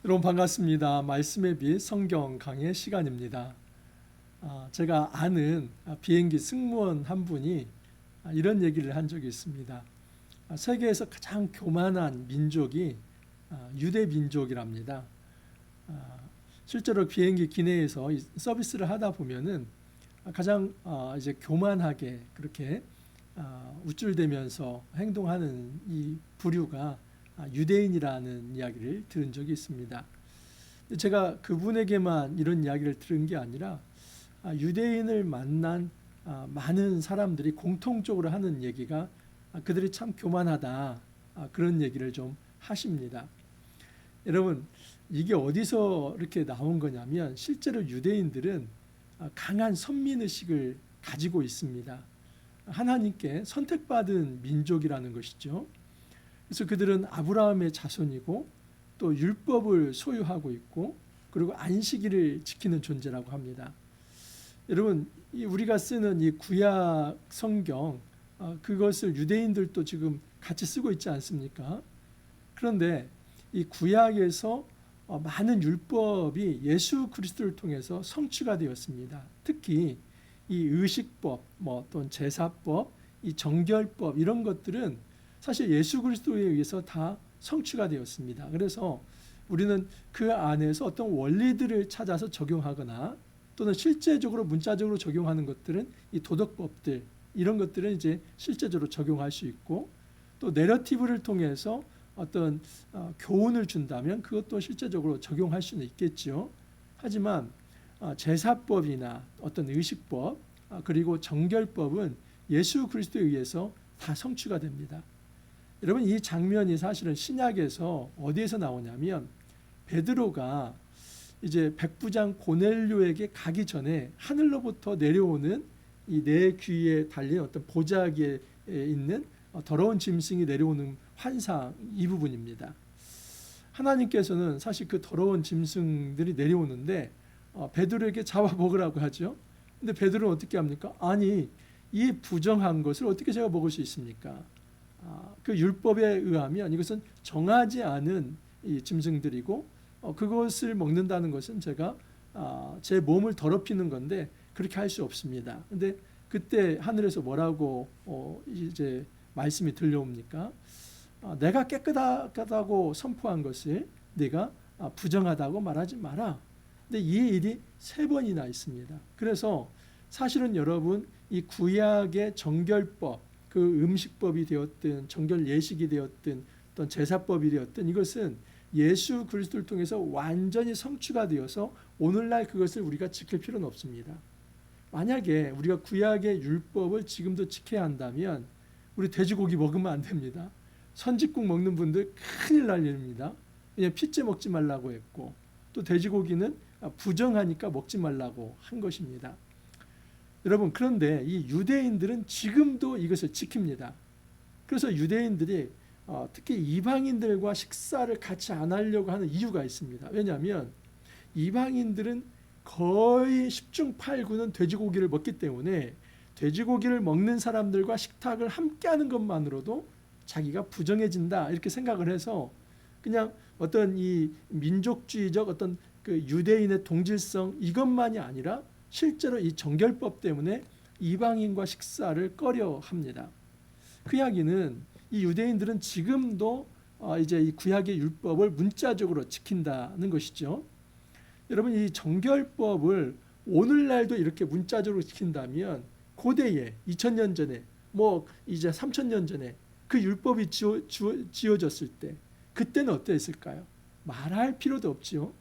여러분 반갑습니다. 말씀의 빛 성경 강의 시간입니다. 제가 아는 비행기 승무원 한 분이 이런 얘기를 한 적이 있습니다. 세계에서 가장 교만한 민족이 유대 민족이랍니다. 실제로 비행기 기내에서 서비스를 하다 보면은 가장 이제 교만하게 그렇게 우쭐대면서 행동하는 이 부류가 유대인이라는 이야기를 들은 적이 있습니다. 제가 그분에게만 이런 이야기를 들은 게 아니라 유대인을 만난 많은 사람들이 공통적으로 하는 얘기가 그들이 참 교만하다, 그런 얘기를 좀 하십니다. 여러분, 이게 어디서 이렇게 나온 거냐면 실제로 유대인들은 강한 선민의식을 가지고 있습니다. 하나님께 선택받은 민족이라는 것이죠. 그래서 그들은 아브라함의 자손이고 또 율법을 소유하고 있고 그리고 안식일을 지키는 존재라고 합니다. 여러분, 우리가 쓰는 이 구약 성경, 그것을 유대인들도 지금 같이 쓰고 있지 않습니까? 그런데 이 구약에서 많은 율법이 예수 그리스도를 통해서 성취가 되었습니다. 특히 이 의식법, 또는 제사법, 이 정결법, 이런 것들은 사실 예수 그리스도에 의해서 다 성취가 되었습니다. 그래서 우리는 그 안에서 어떤 원리들을 찾아서 적용하거나 또는 실제적으로 문자적으로 적용하는 것들은 이 도덕법들, 이런 것들은 이제 실제적으로 적용할 수 있고, 또 내러티브를 통해서 어떤 교훈을 준다면 그것도 실제적으로 적용할 수는 있겠죠. 하지만 제사법이나 어떤 의식법, 그리고 정결법은 예수 그리스도에 의해서 다 성취가 됩니다. 여러분, 이 장면이 사실은 신약에서 어디에서 나오냐면 베드로가 이제 백부장 고넬료에게 가기 전에 하늘로부터 내려오는 이 네 귀에 달린 어떤 보자기에 있는 더러운 짐승이 내려오는 환상, 이 부분입니다. 하나님께서는 사실 그 더러운 짐승들이 내려오는데 베드로에게 잡아 먹으라고 하죠. 근데 베드로는 어떻게 합니까? 아니, 이 부정한 것을 어떻게 제가 먹을 수 있습니까? 그 율법에 의하면 이것은 정하지 않은 이 짐승들이고 그것을 먹는다는 것은 제가 제 몸을 더럽히는 건데 그렇게 할 수 없습니다. 근데 그때 하늘에서 뭐라고 이제 말씀이 들려옵니까? 내가 깨끗하다고 선포한 것을 네가 부정하다고 말하지 마라. 근데 이 일이 3번이나 있습니다. 그래서 사실은 여러분, 이 구약의 정결법, 그 음식법이 되었든 정결 예식이 되었든 어떤 제사법이 되었든 이것은 예수 그리스도를 통해서 완전히 성취가 되어서 오늘날 그것을 우리가 지킬 필요는 없습니다. 만약에 우리가 구약의 율법을 지금도 지켜야 한다면 우리 돼지고기 먹으면 안 됩니다. 선짓국 먹는 분들 큰일 날 일입니다. 그냥 핏째 먹지 말라고 했고 또 돼지고기는 부정하니까 먹지 말라고 한 것입니다. 여러분, 그런데 이 유대인들은 지금도 이것을 지킵니다. 그래서 유대인들이 특히 이방인들과 식사를 같이 안 하려고 하는 이유가 있습니다. 왜냐하면 이방인들은 거의 10중 8구는 돼지고기를 먹기 때문에 돼지고기를 먹는 사람들과 식탁을 함께 하는 것만으로도 자기가 부정해진다, 이렇게 생각을 해서 그냥 어떤 이 민족주의적 어떤 그 유대인의 동질성, 이것만이 아니라 실제로 이 정결법 때문에 이방인과 식사를 꺼려 합니다. 그 이야기는 이 유대인들은 지금도 이제 이 구약의 율법을 문자적으로 지킨다는 것이죠. 여러분, 이 정결법을 오늘날도 이렇게 문자적으로 지킨다면 고대에 2000년 전에 이제 3000년 전에 그 율법이 지어졌을 때 그때는 어땠을까요? 말할 필요도 없죠.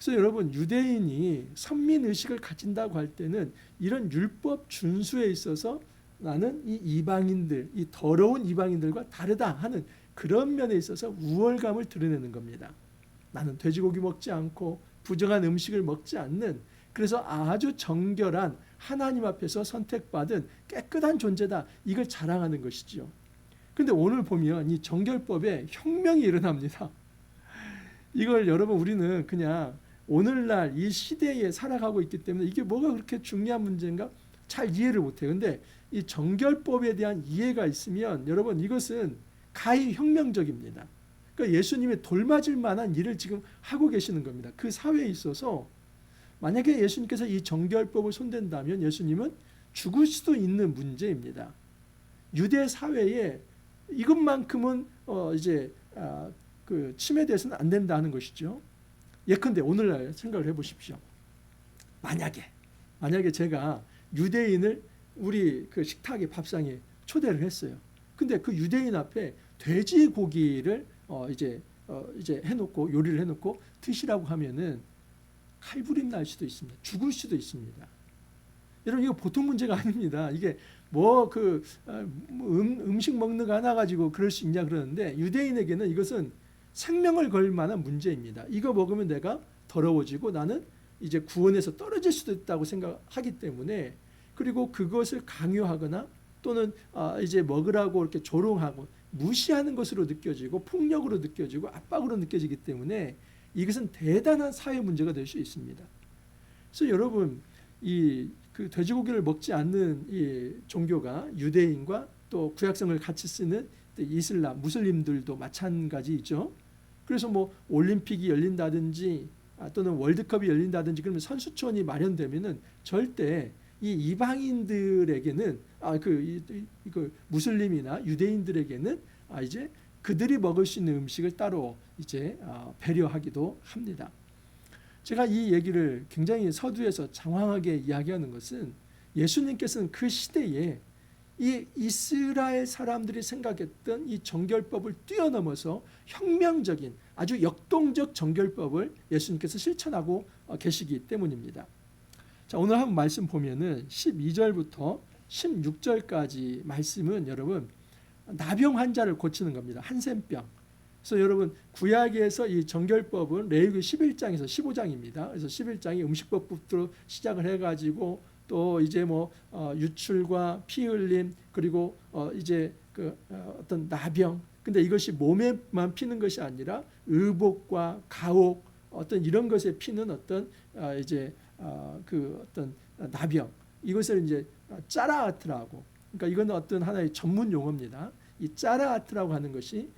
그래서 여러분, 유대인이 선민의식을 가진다고 할 때는 이런 율법 준수에 있어서 나는 이 이방인들, 이 더러운 이방인들과 다르다 하는 그런 면에 있어서 우월감을 드러내는 겁니다. 나는 돼지고기 먹지 않고 부정한 음식을 먹지 않는, 그래서 아주 정결한 하나님 앞에서 선택받은 깨끗한 존재다, 이걸 자랑하는 것이죠. 그런데 오늘 보면 이 정결법에 혁명이 일어납니다. 이걸 여러분, 우리는 그냥 오늘날 이 시대에 살아가고 있기 때문에 이게 뭐가 그렇게 중요한 문제인가 잘 이해를 못해요. 그런데 이 정결법에 대한 이해가 있으면 여러분, 이것은 가히 혁명적입니다. 그러니까 예수님의 돌맞을 만한 일을 지금 하고 계시는 겁니다. 그 사회에 있어서 만약에 예수님께서 이 정결법을 손댄다면 예수님은 죽을 수도 있는 문제입니다. 유대 사회에 이것만큼은 이제 그 침해돼서는 안 된다는 것이죠. 예컨대 오늘날 생각을 해보십시오. 만약에 제가 유대인을 우리 그 식탁의 밥상에 초대를 했어요. 근데 그 유대인 앞에 돼지고기를 이제 해놓고 요리를 해놓고 드시라고 하면은 칼부림 날 수도 있습니다. 죽을 수도 있습니다. 여러분 이거 보통 문제가 아닙니다. 이게 음식 먹는 거 하나 가지고 그럴 수 있냐 그러는데 유대인에게는 이것은 생명을 걸 만한 문제입니다. 이거 먹으면 내가 더러워지고 나는 이제 구원에서 떨어질 수도 있다고 생각하기 때문에 그리고 그것을 강요하거나 또는 이제 먹으라고 이렇게 조롱하고 무시하는 것으로 느껴지고 폭력으로 느껴지고 압박으로 느껴지기 때문에 이것은 대단한 사회 문제가 될 수 있습니다. 그래서 여러분 그 돼지고기를 먹지 않는 이 종교가 유대인과 또 구약성을 같이 쓰는 이슬람, 무슬림들도 마찬가지죠. 그래서 뭐 올림픽이 열린다든지 또는 월드컵이 열린다든지 그러면 선수촌이 마련되면은 절대 이 이방인들에게는 그 무슬림이나 유대인들에게는 이제 그들이 먹을 수 있는 음식을 따로 이제 배려하기도 합니다. 제가 이 얘기를 굉장히 서두에서 장황하게 이야기하는 것은 예수님께서는 그 시대에 이 이스라엘 사람들이 생각했던 이 정결법을 뛰어넘어서 혁명적인 아주 역동적 정결법을 예수님께서 실천하고 계시기 때문입니다. 자, 오늘 한번 말씀 보면은 12절부터 16절까지 말씀은 여러분 나병 환자를 고치는 겁니다. 한센병. 그래서 여러분 구약에서 이 정결법은 레위기 11장에서 15장입니다. 그래서 11장이 음식법부터 시작을 해가지고 또 이제 뭐 유출과 피 흘림 그리고 이제 어떤 나병. 근데 이것이 몸에만 피는 것이 아니라 의복과 가옥 어떤 이런 것에 피는 어떤 이제 그 어떤 나병. 이것을 이제 짜라아트라고. 그러니까 이건 어떤 하나의 전문 용어입니다. 이 짜라아트라고 하는 것이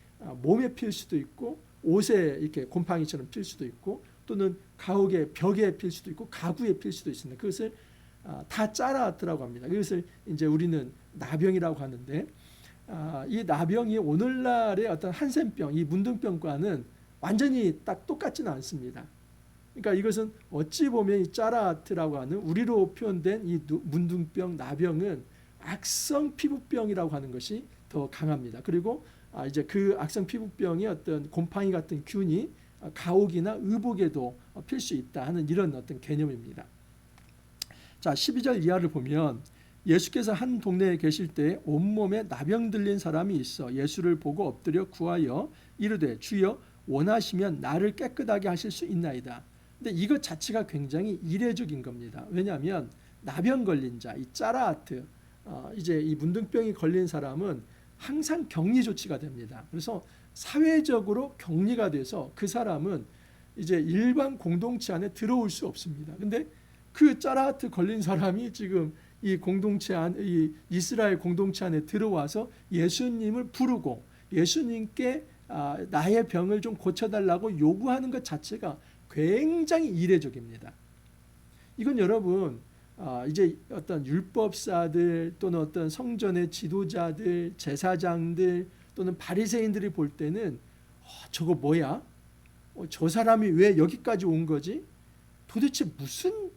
몸에 필 수도 있고 옷에 이렇게 곰팡이처럼 필 수도 있고 또는 가옥의 벽에 필 수도 있고 가구에 필 수도 있습니다. 그것을 다 짜라아트라고 합니다. 이것을 이제 우리는 나병이라고 하는데 이 나병이 오늘날의 어떤 한센병, 이 문둥병과는 완전히 딱 똑같지는 않습니다. 그러니까 이것은 어찌 보면 이 짜라아트라고 하는 우리로 표현된 이 문둥병, 나병은 악성 피부병이라고 하는 것이 더 강합니다. 그리고 이제 그 악성 피부병이 어떤 곰팡이 같은 균이 가옥이나 의복에도 필 수 있다 하는 이런 어떤 개념입니다. 자, 12절 이하를 보면 예수께서 한 동네에 계실 때 온몸에 나병 들린 사람이 있어 예수를 보고 엎드려 구하여 이르되 주여 원하시면 나를 깨끗하게 하실 수 있나이다. 근데 이것 자체가 굉장히 이례적인 겁니다. 왜냐하면 나병 걸린 자, 이 짜라아트, 이제 이 문둥병이 걸린 사람은 항상 격리 조치가 됩니다. 그래서 사회적으로 격리가 돼서 그 사람은 이제 일반 공동체 안에 들어올 수 없습니다. 근데 그 짜라아트 걸린 사람이 지금 이 공동체 이 이스라엘 공동체 안에 들어와서 예수님을 부르고 예수님께 나의 병을 좀 고쳐달라고 요구하는 것 자체가 굉장히 이례적입니다. 이건 여러분 이제 어떤 율법사들 또는 어떤 성전의 지도자들, 제사장들 또는 바리새인들이 볼 때는 저거 뭐야? 저 사람이 왜 여기까지 온 거지? 도대체 무슨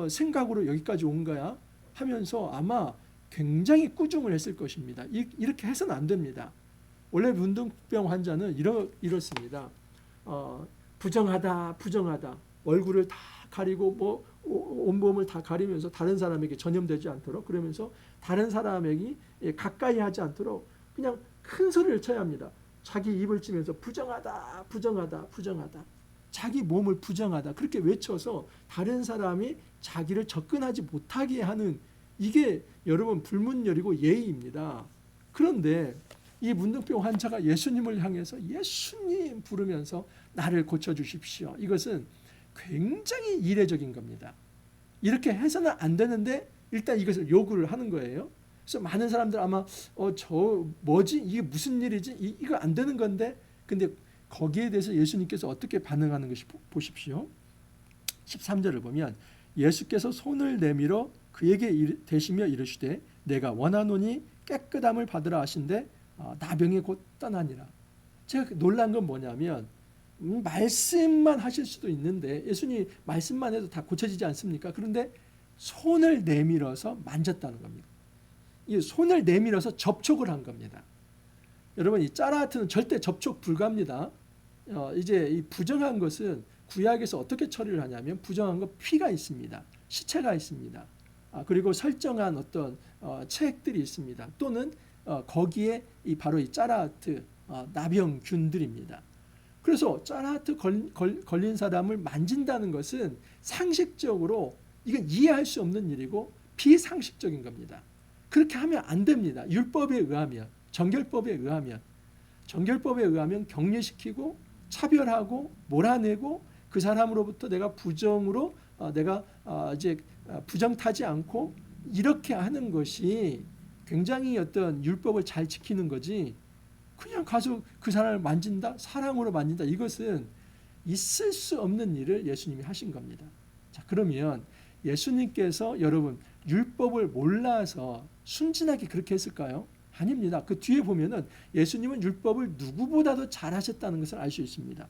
생각으로 여기까지 온 거야? 하면서 아마 굉장히 꾸중을 했을 것입니다. 이렇게 해서는 안 됩니다. 원래 문둥병 환자는 이렇습니다. 부정하다. 얼굴을 다 가리고 뭐 온몸을 다 가리면서 다른 사람에게 전염되지 않도록 그러면서 다른 사람에게 가까이 하지 않도록 그냥 큰 소리를 쳐야 합니다. 자기 입을 치면서 부정하다. 자기 몸을 부정하다. 그렇게 외쳐서 다른 사람이 자기를 접근하지 못하게 하는 이게 여러분 불문율이고 예의입니다. 그런데 이 문둥병 환자가 예수님을 향해서 예수님 부르면서 나를 고쳐주십시오. 이것은 굉장히 이례적인 겁니다. 이렇게 해서는 안 되는데 일단 이것을 요구를 하는 거예요. 그래서 많은 사람들 아마 저 뭐지? 이게 무슨 일이지? 이거 안 되는 건데 근데 거기에 대해서 예수님께서 어떻게 반응하는 것이 보십시오. 13절을 보면 예수께서 손을 내밀어 그에게 대시며 이르시되 내가 원하노니 깨끗함을 받으라 하신데 나병이 곧 떠나니라. 제가 놀란 건 뭐냐면 말씀만 하실 수도 있는데 예수님 말씀만 해도 다 고쳐지지 않습니까? 그런데 손을 내밀어서 만졌다는 겁니다. 이 손을 내밀어서 접촉을 한 겁니다. 여러분 이 짜라하트는 절대 접촉 불가입니다. 이제 이 부정한 것은 구약에서 어떻게 처리를 하냐면 부정한 것 피가 있습니다. 시체가 있습니다. 그리고 설정한 어떤 체액들이 있습니다. 또는 거기에 바로 이 짜라하트 나병균들입니다. 그래서 짜라하트 걸린 사람을 만진다는 것은 상식적으로 이건 이해할 수 없는 일이고 비상식적인 겁니다. 그렇게 하면 안 됩니다. 율법에 의하면, 정결법에 의하면 격리시키고 차별하고 몰아내고 그 사람으로부터 내가 부정으로 내가 이제 부정타지 않고 이렇게 하는 것이 굉장히 어떤 율법을 잘 지키는 거지, 그냥 가서 그 사람을 만진다, 사랑으로 만진다, 이것은 있을 수 없는 일을 예수님이 하신 겁니다. 자, 그러면 예수님께서 여러분 율법을 몰라서 순진하게 그렇게 했을까요? 아닙니다. 그 뒤에 보면은 예수님은 율법을 누구보다도 잘하셨다는 것을 알 수 있습니다.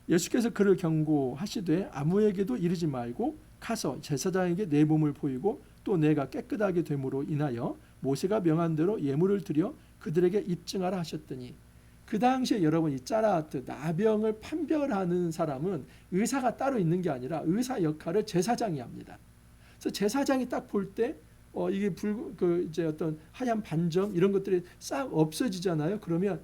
예수께서 그를 경고하시되 아무에게도 이르지 말고 가서 제사장에게 내 몸을 보이고 또 내가 깨끗하게 됨으로 인하여 모세가 명한 대로 예물을 드려 그들에게 입증하라 하셨더니, 그 당시에 여러분 이 짜라하트 나병을 판별하는 사람은 의사가 따로 있는 게 아니라 의사 역할을 제사장이 합니다. 그래서 제사장이 딱 볼 때 이게 이제 어떤 하얀 반점 이런 것들이 싹 없어지잖아요. 그러면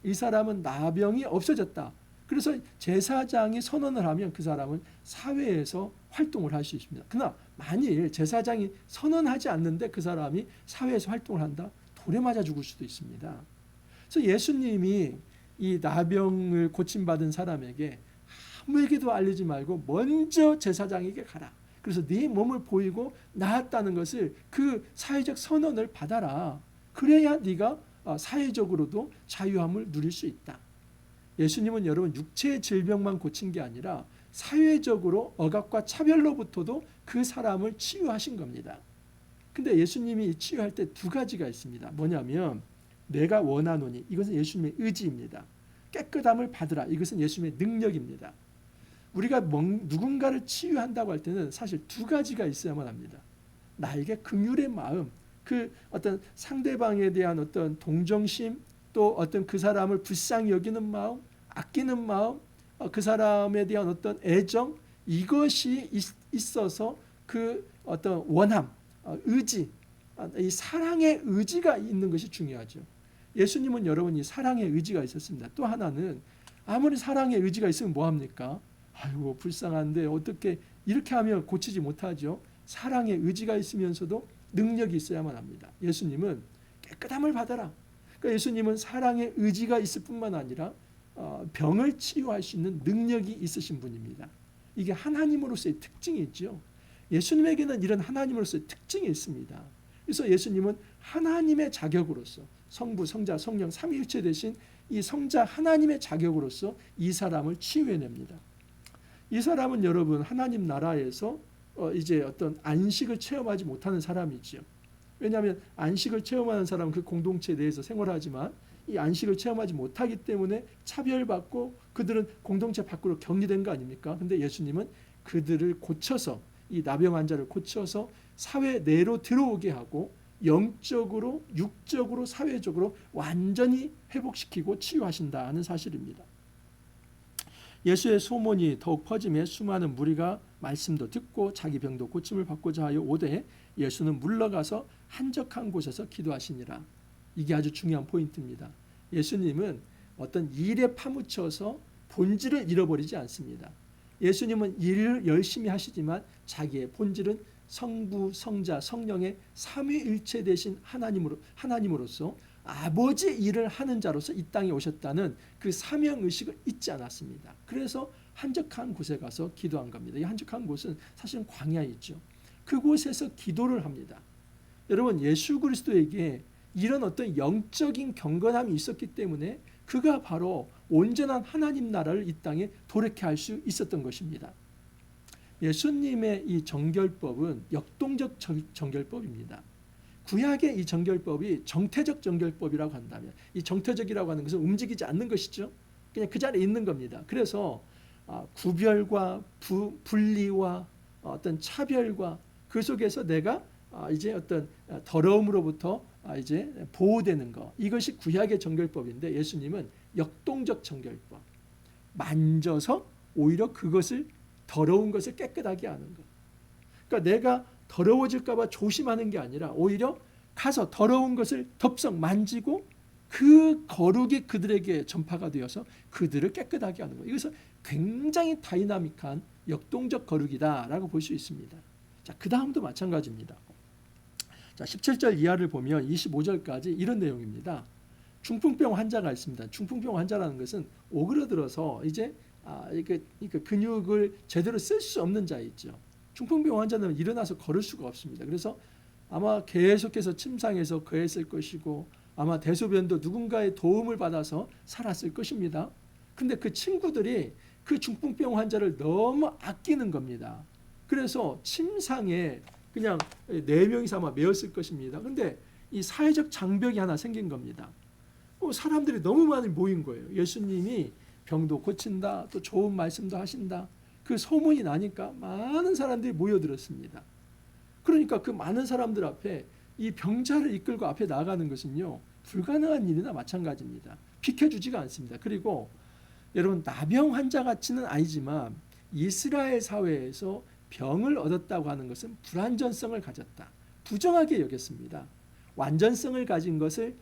이 사람은 나병이 없어졌다. 그래서 제사장이 선언을 하면 그 사람은 사회에서 활동을 할 수 있습니다. 그러나 만일 제사장이 선언하지 않는데 그 사람이 사회에서 활동을 한다, 돌에 맞아 죽을 수도 있습니다. 그래서 예수님이 이 나병을 고침받은 사람에게 아무에게도 알리지 말고 먼저 제사장에게 가라. 그래서 네 몸을 보이고 나았다는 것을 그 사회적 선언을 받아라. 그래야 네가 사회적으로도 자유함을 누릴 수 있다. 예수님은 여러분 육체의 질병만 고친 게 아니라 사회적으로 억압과 차별로부터도 그 사람을 치유하신 겁니다. 근데 예수님이 치유할 때 두 가지가 있습니다. 뭐냐면 내가 원하노니, 이것은 예수님의 의지입니다. 깨끗함을 받으라, 이것은 예수님의 능력입니다. 우리가 누군가를 치유한다고 할 때는 사실 두 가지가 있어야만 합니다. 나에게 긍휼의 마음, 그 어떤 상대방에 대한 어떤 동정심, 또 어떤 그 사람을 불쌍히 여기는 마음, 아끼는 마음, 그 사람에 대한 어떤 애정, 이것이 있어서 그 어떤 원함, 의지, 이 사랑의 의지가 있는 것이 중요하죠. 예수님은 여러분이 사랑의 의지가 있었습니다. 또 하나는 아무리 사랑의 의지가 있으면 뭐합니까? 아이고 불쌍한데 어떻게 이렇게 하면 고치지 못하죠. 사랑의 의지가 있으면서도 능력이 있어야만 합니다. 예수님은 깨끗함을 받아라. 그러니까 예수님은 사랑의 의지가 있을 뿐만 아니라 병을 치유할 수 있는 능력이 있으신 분입니다. 이게 하나님으로서의 특징이 있죠. 예수님에게는 이런 하나님으로서의 특징이 있습니다. 그래서 예수님은 하나님의 자격으로서 성부, 성자, 성령 삼위일체 되신 이 성자 하나님의 자격으로서 이 사람을 치유해냅니다. 이 사람은 여러분 하나님 나라에서 이제 어떤 안식을 체험하지 못하는 사람이지요. 왜냐하면 안식을 체험하는 사람은 그 공동체 내에서 생활하지만 이 안식을 체험하지 못하기 때문에 차별받고 그들은 공동체 밖으로 격리된 거 아닙니까? 근데 예수님은 그들을 고쳐서, 이 나병 환자를 고쳐서 사회 내로 들어오게 하고 영적으로, 육적으로, 사회적으로 완전히 회복시키고 치유하신다는 사실입니다. 예수의 소문이 더욱 퍼지며 수많은 무리가 말씀도 듣고 자기 병도 고침을 받고자 하여 오되 예수는 물러가서 한적한 곳에서 기도하시니라. 이게 아주 중요한 포인트입니다. 예수님은 어떤 일에 파묻혀서 본질을 잃어버리지 않습니다. 예수님은 일을 열심히 하시지만 자기의 본질은 성부, 성자, 성령의 삼위일체 되신 하나님으로서 아버지 일을 하는 자로서 이 땅에 오셨다는 그 사명의식을 잊지 않았습니다. 그래서 한적한 곳에 가서 기도한 겁니다. 이 한적한 곳은 사실은 광야에 있죠. 그곳에서 기도를 합니다. 여러분 예수 그리스도에게 이런 어떤 영적인 경건함이 있었기 때문에 그가 바로 온전한 하나님 나라를 이 땅에 도래케 할 수 있었던 것입니다. 예수님의 이 정결법은 역동적 정결법입니다. 구약의 이 정결법이 정태적 정결법이라고 한다면, 이 정태적이라고 하는 것은 움직이지 않는 것이죠. 그냥 그 자리에 있는 겁니다. 그래서 구별과 분리와 어떤 차별과 그 속에서 내가 이제 어떤 더러움으로부터 이제 보호되는 것, 이것이 구약의 정결법인데, 예수님은 역동적 정결법, 만져서 오히려 그것을, 더러운 것을 깨끗하게 하는 것. 그러니까 내가 더러워질까 봐 조심하는 게 아니라 오히려 가서 더러운 것을 덥석 만지고 그 거룩이 그들에게 전파가 되어서 그들을 깨끗하게 하는 것. 이것은 굉장히 다이나믹한 역동적 거룩이다라고 볼 수 있습니다. 자, 그 다음도 마찬가지입니다. 자, 17절 이하를 보면 25절까지 이런 내용입니다. 중풍병 환자가 있습니다. 중풍병 환자라는 것은 오그라들어서 이제 근육을 제대로 쓸 수 없는 자 있죠. 중풍병 환자는 일어나서 걸을 수가 없습니다. 그래서 아마 계속해서 침상에서 거했을 것이고, 아마 대소변도 누군가의 도움을 받아서 살았을 것입니다. 근데 그 친구들이 그 중풍병 환자를 너무 아끼는 겁니다. 그래서 침상에 그냥 4명이서 아마 메었을 것입니다. 근데 이 사회적 장벽이 하나 생긴 겁니다. 사람들이 너무 많이 모인 거예요. 예수님이 병도 고친다, 또 좋은 말씀도 하신다, 그 소문이 나니까 많은 사람들이 모여들었습니다. 그러니까 그 많은 사람들 앞에 이 병자를 이끌고 앞에 나가는 것은요, 불가능한 일이나 마찬가지입니다. 비켜주지가 않습니다. 그리고 여러분, 나병 환자 같지는 아니지만 이스라엘 사회에서 병을 얻었다고 하는 것은 불완전성을 가졌다, 부정하게 여겼습니다. 완전성을 가진 것을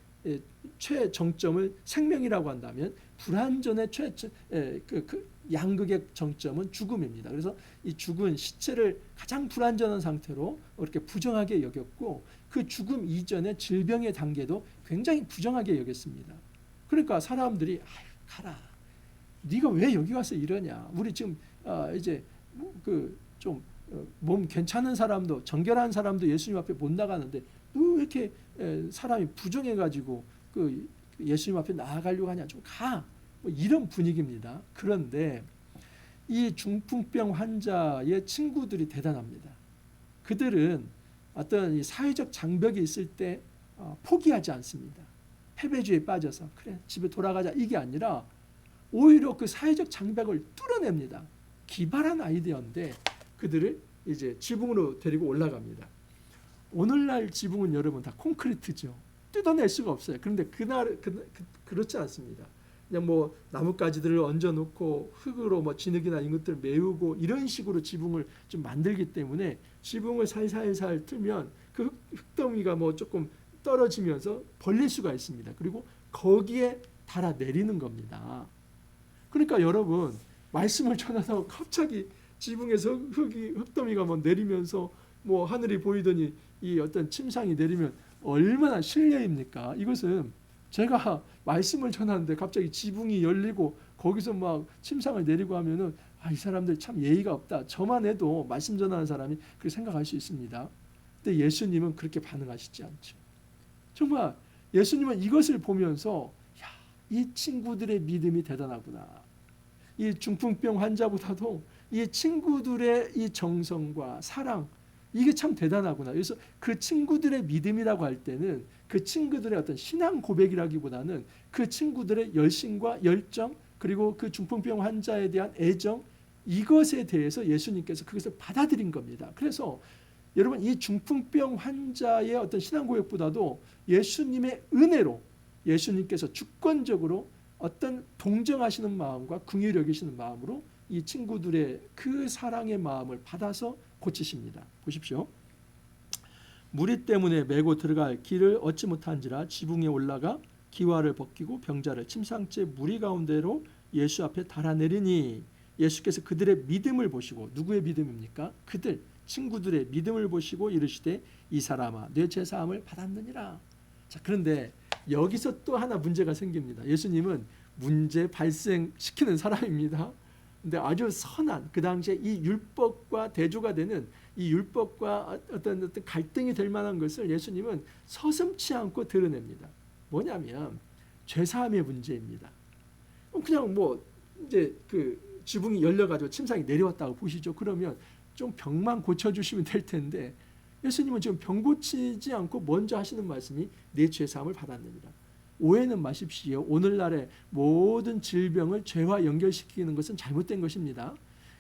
최정점을 생명이라고 한다면, 불완전의 양극의 정점은 죽음입니다. 그래서 이 죽은 시체를 가장 불완전한 상태로 이렇게 부정하게 여겼고, 그 죽음 이전의 질병의 단계도 굉장히 부정하게 여겼습니다. 그러니까 사람들이 가라, 네가 왜 여기 와서 이러냐, 우리 지금 이제 좀 몸 괜찮은 사람도, 정결한 사람도 예수님 앞에 못 나가는데 너 왜 이렇게 사람이 부정해가지고 그 예수님 앞에 나아가려고 하냐, 좀 가, 뭐 이런 분위기입니다. 그런데 이 중풍병 환자의 친구들이 대단합니다. 그들은 어떤 이 사회적 장벽이 있을 때 포기하지 않습니다. 패배주의에 빠져서 그래 집에 돌아가자, 이게 아니라 오히려 그 사회적 장벽을 뚫어냅니다. 기발한 아이디어인데 그들을 이제 지붕으로 데리고 올라갑니다. 오늘날 지붕은 여러분 다 콘크리트죠. 뜯어낼 수가 없어요. 그런데 그날 그렇지 않습니다. 그냥 뭐 나뭇가지들을 얹어 놓고 흙으로 뭐 진흙이나 이런 것들을 메우고 이런 식으로 지붕을 좀 만들기 때문에, 지붕을 살살살 틀면 그 흙더미가 뭐 조금 떨어지면서 벌릴 수가 있습니다. 그리고 거기에 달아 내리는 겁니다. 그러니까 여러분, 말씀을 전하다가 갑자기 지붕에서 흙더미가 뭐 내리면서 뭐 하늘이 보이더니 이 어떤 침상이 내리면 얼마나 실례입니까? 이것은 제가 말씀을 전하는데 갑자기 지붕이 열리고 거기서 막 침상을 내리고 하면은 이 사람들 참 예의가 없다, 저만 해도 말씀 전하는 사람이 그렇게 생각할 수 있습니다. 근데 예수님은 그렇게 반응하시지 않죠. 정말 예수님은 이것을 보면서 이 친구들의 믿음이 대단하구나, 이 중풍병 환자보다도 이 친구들의 이 정성과 사랑, 이게 참 대단하구나. 그래서 그 친구들의 믿음이라고 할 때는 그 친구들의 어떤 신앙 고백이라기보다는 그 친구들의 열심과 열정, 그리고 그 중풍병 환자에 대한 애정, 이것에 대해서 예수님께서 그것을 받아들인 겁니다. 그래서 여러분, 이 중풍병 환자의 어떤 신앙 고백보다도 예수님의 은혜로 예수님께서 주권적으로 어떤 동정하시는 마음과 긍휼히 여기시는 마음으로 이 친구들의 그 사랑의 마음을 받아서 고치십니다. 보십시오. 무리 때문에 메고 들어갈 길을 얻지 못한지라 지붕에 올라가 기와를 벗기고 병자를 침상째 무리 가운데로 예수 앞에 달아내리니, 예수께서 그들의 믿음을 보시고, 누구의 믿음입니까? 그들 친구들의 믿음을 보시고 이르시되 이 사람아 내 죄사함을 받았느니라. 자, 그런데 여기서 또 하나 문제가 생깁니다. 예수님은 문제 발생시키는 사람입니다. 근데 아주 선한 그 당시에 이 율법과 대조가 되는 이 율법과 어떤 갈등이 될 만한 것을 예수님은 서슴지 않고 드러냅니다. 뭐냐면 죄사함의 문제입니다. 그냥 뭐 이제 그 지붕이 열려가지고 침상이 내려왔다고 보시죠. 그러면 좀 병만 고쳐주시면 될 텐데 예수님은 지금 병 고치지 않고 먼저 하시는 말씀이 내 죄사함을 받았느니라. 오해는 마십시오. 오늘날의 모든 질병을 죄와 연결시키는 것은 잘못된 것입니다.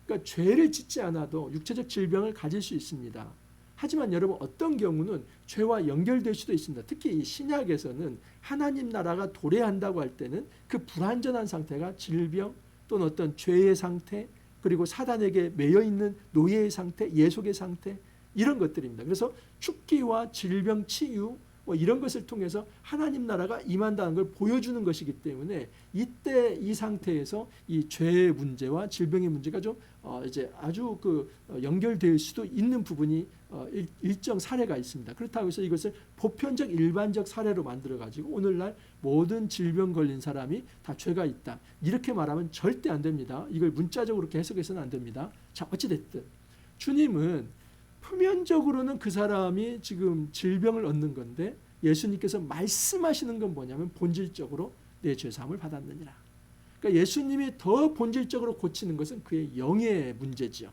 그러니까 죄를 짓지 않아도 육체적 질병을 가질 수 있습니다. 하지만 여러분 어떤 경우는 죄와 연결될 수도 있습니다. 특히 이 신약에서는 하나님 나라가 도래한다고 할 때는 그 불완전한 상태가 질병 또는 어떤 죄의 상태 그리고 사단에게 매여 있는 노예의 상태, 예속의 상태 이런 것들입니다. 그래서 죽기와 질병 치유 뭐 이런 것을 통해서 하나님 나라가 임한다는 걸 보여주는 것이기 때문에 이때 이 상태에서 이 죄의 문제와 질병의 문제가 좀 이제 아주 연결될 수도 있는 부분이 일정 사례가 있습니다. 그렇다고 해서 이것을 보편적 일반적 사례로 만들어 가지고 오늘날 모든 질병 걸린 사람이 다 죄가 있다 이렇게 말하면 절대 안 됩니다. 이걸 문자적으로 이렇게 해석해서는 안 됩니다. 자, 어찌 됐든 주님은 표면적으로는 그 사람이 지금 질병을 얻는 건데 예수님께서 말씀하시는 건 뭐냐면 본질적으로 내 죄사함을 받았느니라. 그러니까 예수님이 더 본질적으로 고치는 것은 그의 영의 문제지요.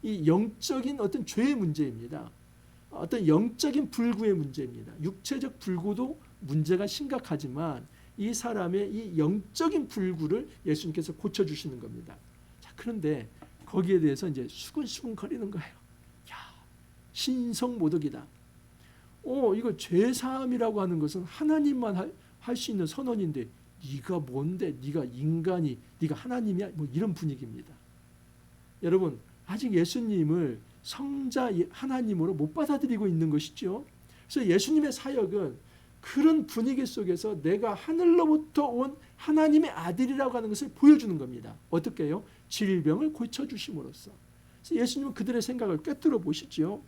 이 영적인 어떤 죄의 문제입니다. 어떤 영적인 불구의 문제입니다. 육체적 불구도 문제가 심각하지만 이 사람의 이 영적인 불구를 예수님께서 고쳐주시는 겁니다. 자, 그런데 거기에 대해서 이제 수근수근 거리는 거예요. 신성모독이다. 이거 죄사함이라고 하는 것은 하나님만 할 수 있는 선언인데 네가 뭔데? 네가 인간이 네가 하나님이야? 뭐 이런 분위기입니다. 여러분 아직 예수님을 성자 하나님으로 못 받아들이고 있는 것이죠. 그래서 예수님의 사역은 그런 분위기 속에서 내가 하늘로부터 온 하나님의 아들이라고 하는 것을 보여주는 겁니다. 어떻게 해요? 질병을 고쳐주심으로써. 그래서 예수님은 그들의 생각을 꿰뚫어 보시죠.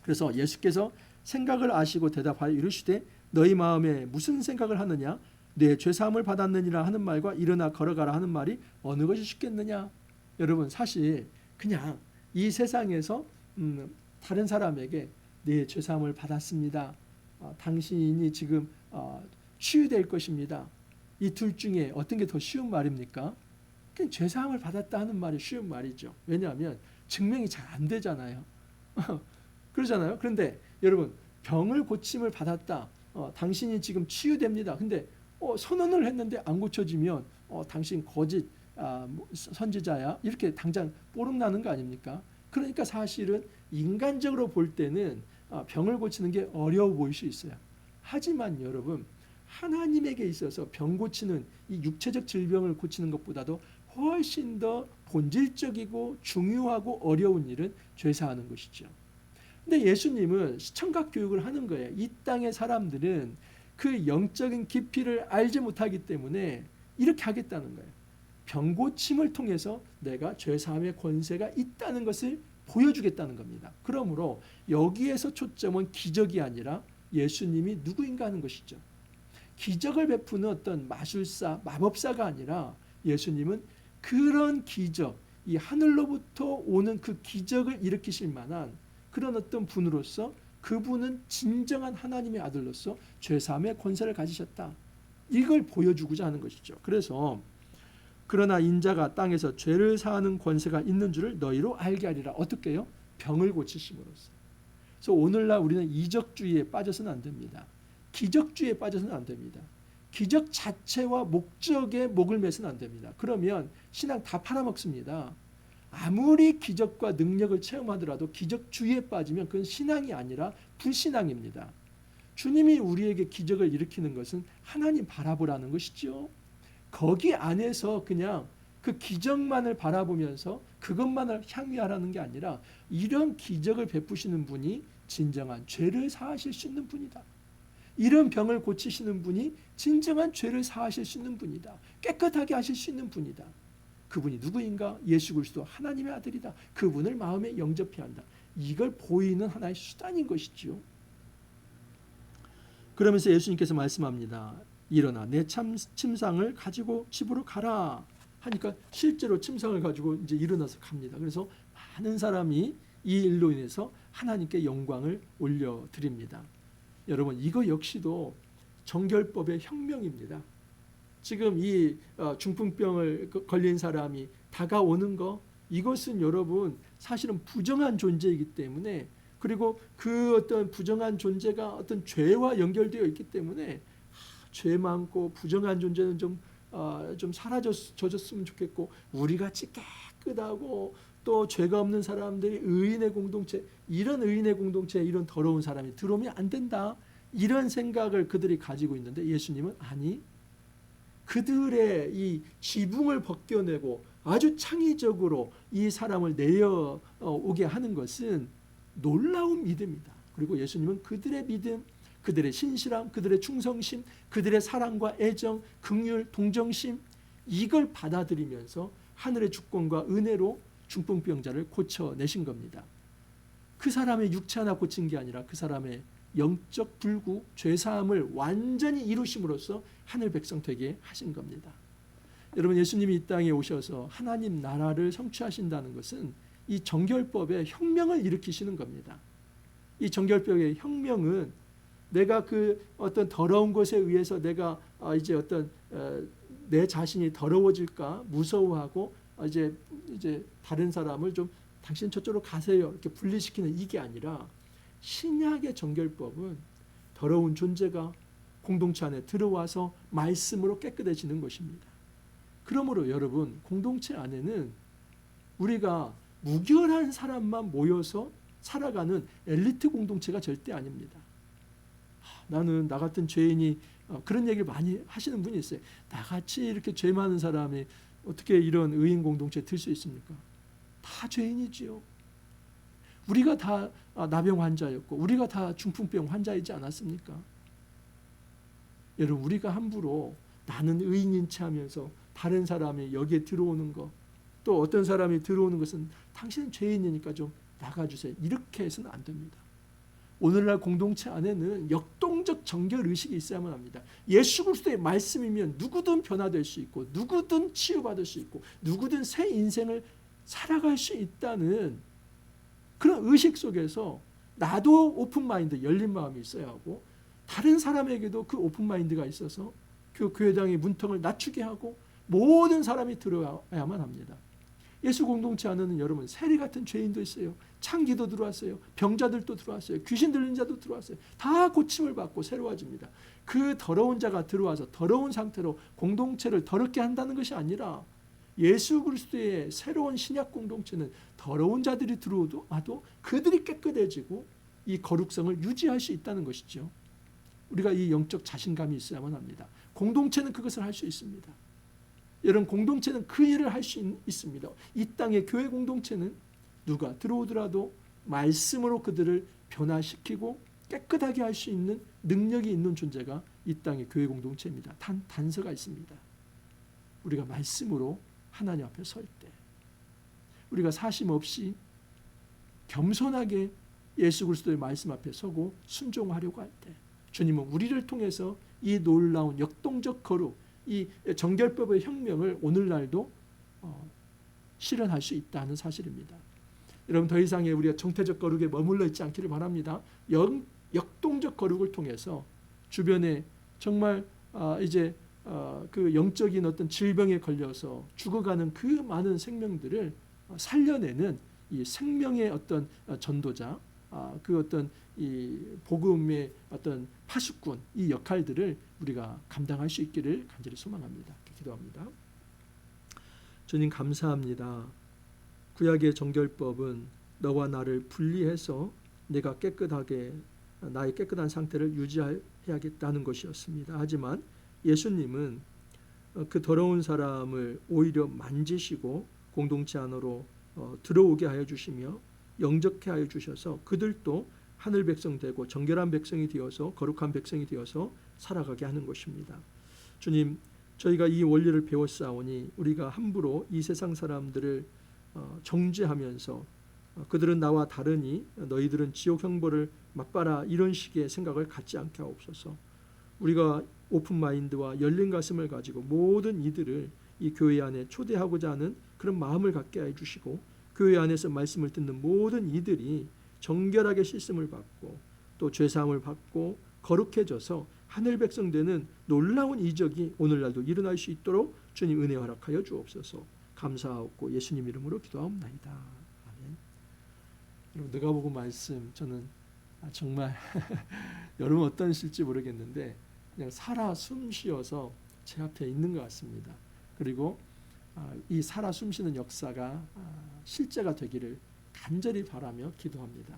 그래서 예수께서 생각을 아시고 대답하여 이르시되 너희 마음에 무슨 생각을 하느냐 내 죄사함을 받았느니라 하는 말과 일어나 걸어가라 하는 말이 어느 것이 쉽겠느냐. 여러분 사실 그냥 이 세상에서 다른 사람에게 내 죄사함을 받았습니다. 당신이 지금 치유될 것입니다. 이 둘 중에 어떤 게 더 쉬운 말입니까? 그냥 죄사함을 받았다 하는 말이 쉬운 말이죠. 왜냐하면 증명이 잘 안 되잖아요. 그러잖아요. 그런데 여러분 병을 고침을 받았다. 당신이 지금 치유됩니다. 근데 선언을 했는데 안 고쳐지면 당신 거짓 선지자야 이렇게 당장 뽀록 나는 거 아닙니까? 그러니까 사실은 인간적으로 볼 때는 병을 고치는 게 어려워 보일 수 있어요. 하지만 여러분 하나님에게 있어서 병 고치는 이 육체적 질병을 고치는 것보다도 훨씬 더 본질적이고 중요하고 어려운 일은 죄사하는 것이죠. 근데 예수님은 시청각 교육을 하는 거예요. 이 땅의 사람들은 그 영적인 깊이를 알지 못하기 때문에 이렇게 하겠다는 거예요. 병 고침을 통해서 내가 죄사함의 권세가 있다는 것을 보여주겠다는 겁니다. 그러므로 여기에서 초점은 기적이 아니라 예수님이 누구인가 하는 것이죠. 기적을 베푸는 어떤 마술사, 마법사가 아니라 예수님은 그런 기적, 이 하늘로부터 오는 그 기적을 일으키실 만한 그런 어떤 분으로서 그분은 진정한 하나님의 아들로서 죄사함의 권세를 가지셨다. 이걸 보여주고자 하는 것이죠. 그래서 그러나 인자가 땅에서 죄를 사하는 권세가 있는 줄을 너희로 알게 하리라. 어떻게 해요? 병을 고치심으로써. 그래서 오늘날 우리는 이적주의에 빠져서는 안 됩니다. 기적주의에 빠져서는 안 됩니다. 기적 자체와 목적에 목을 매서는 안 됩니다. 그러면 신앙 다 팔아먹습니다. 아무리 기적과 능력을 체험하더라도 기적주의에 빠지면 그건 신앙이 아니라 불신앙입니다. 주님이 우리에게 기적을 일으키는 것은 하나님 바라보라는 것이죠. 거기 안에서 그냥 그 기적만을 바라보면서 그것만을 향유하라는 게 아니라 이런 기적을 베푸시는 분이 진정한 죄를 사하실 수 있는 분이다. 이런 병을 고치시는 분이 진정한 죄를 사하실 수 있는 분이다. 깨끗하게 하실 수 있는 분이다. 그분이 누구인가? 예수 그리스도 하나님의 아들이다. 그분을 마음에 영접해야 한다. 이걸 보이는 하나의 수단인 것이지요. 그러면서 예수님께서 말씀합니다. 일어나 내 침상을 가지고 집으로 가라. 하니까 실제로 침상을 가지고 이제 일어나서 갑니다. 그래서 많은 사람이 이 일로 인해서 하나님께 영광을 올려드립니다. 여러분, 이거 역시도 정결법의 혁명입니다. 지금 이 중풍병을 걸린 사람이 다가오는 거, 이것은 여러분 사실은 부정한 존재이기 때문에, 그리고 그 어떤 부정한 존재가 어떤 죄와 연결되어 있기 때문에 죄 많고 부정한 존재는 좀 사라졌으면 좋겠고, 우리 같이 깨끗하고 또 죄가 없는 사람들이 의인의 공동체, 이런 의인의 공동체에 이런 더러운 사람이 들어오면 안 된다, 이런 생각을 그들이 가지고 있는데, 예수님은 아니, 그들의 이 지붕을 벗겨내고 아주 창의적으로 이 사람을 내어오게 하는 것은 놀라운 믿음이다. 그리고 예수님은 그들의 믿음, 그들의 신실함, 그들의 충성심, 그들의 사랑과 애정, 긍휼, 동정심, 이걸 받아들이면서 하늘의 주권과 은혜로 중풍병자를 고쳐내신 겁니다. 그 사람의 육체 하나 고친 게 아니라 그 사람의 영적 불구, 죄사함을 완전히 이루심으로써 하늘 백성 되게 하신 겁니다. 여러분, 예수님이 이 땅에 오셔서 하나님 나라를 성취하신다는 것은 이 정결법의 혁명을 일으키시는 겁니다. 이 정결법의 혁명은 내가 그 어떤 더러운 것에 의해서 내가 이제 어떤 내 자신이 더러워질까 무서워하고 이제 다른 사람을 좀 당신 저쪽으로 가세요 이렇게 분리시키는 이게 아니라, 신약의 정결법은 더러운 존재가 공동체 안에 들어와서 말씀으로 깨끗해지는 것입니다. 그러므로 여러분, 공동체 안에는 우리가 무결한 사람만 모여서 살아가는 엘리트 공동체가 절대 아닙니다. 나는 나 같은 죄인이, 그런 얘기를 많이 하시는 분이 있어요. 나같이 이렇게 죄 많은 사람이 어떻게 이런 의인 공동체에 들 수 있습니까? 다 죄인이지요. 우리가 다 나병 환자였고 우리가 다 중풍병 환자이지 않았습니까? 여러분, 우리가 함부로 나는 의인인 체 하면서 다른 사람이 여기에 들어오는 거, 또 어떤 사람이 들어오는 것은 당신은 죄인이니까 좀 나가주세요, 이렇게 해서는 안 됩니다. 오늘날 공동체 안에는 역동적 정결의식이 있어야만 합니다. 예수 그리스도의 말씀이면 누구든 변화될 수 있고 누구든 치유받을 수 있고 누구든 새 인생을 살아갈 수 있다는 그런 의식 속에서 나도 오픈마인드, 열린 마음이 있어야 하고, 다른 사람에게도 그 오픈마인드가 있어서 그 교회당의 문턱을 낮추게 하고 모든 사람이 들어야만 합니다. 예수 공동체 안에는 여러분 세리 같은 죄인도 있어요. 창기도 들어왔어요. 병자들도 들어왔어요. 귀신 들린 자도 들어왔어요. 다 고침을 받고 새로워집니다. 그 더러운 자가 들어와서 더러운 상태로 공동체를 더럽게 한다는 것이 아니라, 예수 그리스도의 새로운 신약 공동체는 더러운 자들이 들어와도 그들이 깨끗해지고 이 거룩성을 유지할 수 있다는 것이죠. 우리가 이 영적 자신감이 있어야만 합니다. 공동체는 그것을 할 수 있습니다. 여러분, 공동체는 그 일을 할 수 있습니다. 이 땅의 교회 공동체는 누가 들어오더라도 말씀으로 그들을 변화시키고 깨끗하게 할 수 있는 능력이 있는 존재가 이 땅의 교회 공동체입니다. 단서가 있습니다. 우리가 말씀으로 하나님 앞에 설 때, 우리가 사심 없이 겸손하게 예수 그리스도의 말씀 앞에 서고 순종하려고 할 때, 주님은 우리를 통해서 이 놀라운 역동적 거룩, 이 정결법의 혁명을 오늘날도 실현할 수 있다는 사실입니다. 여러분, 더 이상의 우리가 정태적 거룩에 머물러 있지 않기를 바랍니다. 역동적 거룩을 통해서 주변에 정말 이제 그 영적인 어떤 질병에 걸려서 죽어가는 그 많은 생명들을 살려내는 이 생명의 어떤 전도자, 그 어떤 이 복음의 어떤 파수꾼, 이 역할들을 우리가 감당할 수 있기를 간절히 소망합니다. 기도합니다. 주님, 감사합니다. 구약의 정결법은 너와 나를 분리해서 내가 깨끗하게, 나의 깨끗한 상태를 유지해야겠다는 것이었습니다. 하지만 예수님은 그 더러운 사람을 오히려 만지시고 공동체 안으로 들어오게 하여 주시며 영접케 하여 주셔서 그들도 하늘 백성 되고 정결한 백성이 되어서 거룩한 백성이 되어서 살아가게 하는 것입니다. 주님, 저희가 이 원리를 배웠사오니 우리가 함부로 이 세상 사람들을 정죄하면서 그들은 나와 다르니 너희들은 지옥 형벌을 맛봐라, 이런 식의 생각을 갖지 않게 하옵소서. 우리가 오픈마인드와 열린 가슴을 가지고 모든 이들을 이 교회 안에 초대하고자 하는 그런 마음을 갖게 해주시고 교회 안에서 말씀을 듣는 모든 이들이 정결하게 씻음을 받고 또 죄사함을 받고 거룩해져서 하늘 백성 되는 놀라운 이적이 오늘날도 일어날 수 있도록 주님 은혜 허락하여 주옵소서. 감사하옵고 예수님 이름으로 기도하옵나이다. 아멘. 여러분 누가복음 말씀 저는 정말 여러분 어떠실지 모르겠는데 그냥 살아 숨쉬어서 제 앞에 있는 것 같습니다. 그리고 이 살아 숨쉬는 역사가 실제가 되기를 간절히 바라며 기도합니다.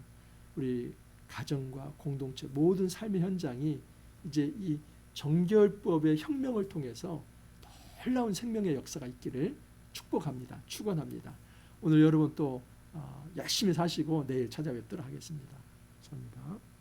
우리 가정과 공동체 모든 삶의 현장이 이제 이 정결법의 혁명을 통해서 놀라운 생명의 역사가 있기를 축복합니다. 축원합니다. 오늘 여러분 또 열심히 사시고 내일 찾아뵙도록 하겠습니다. 감사합니다.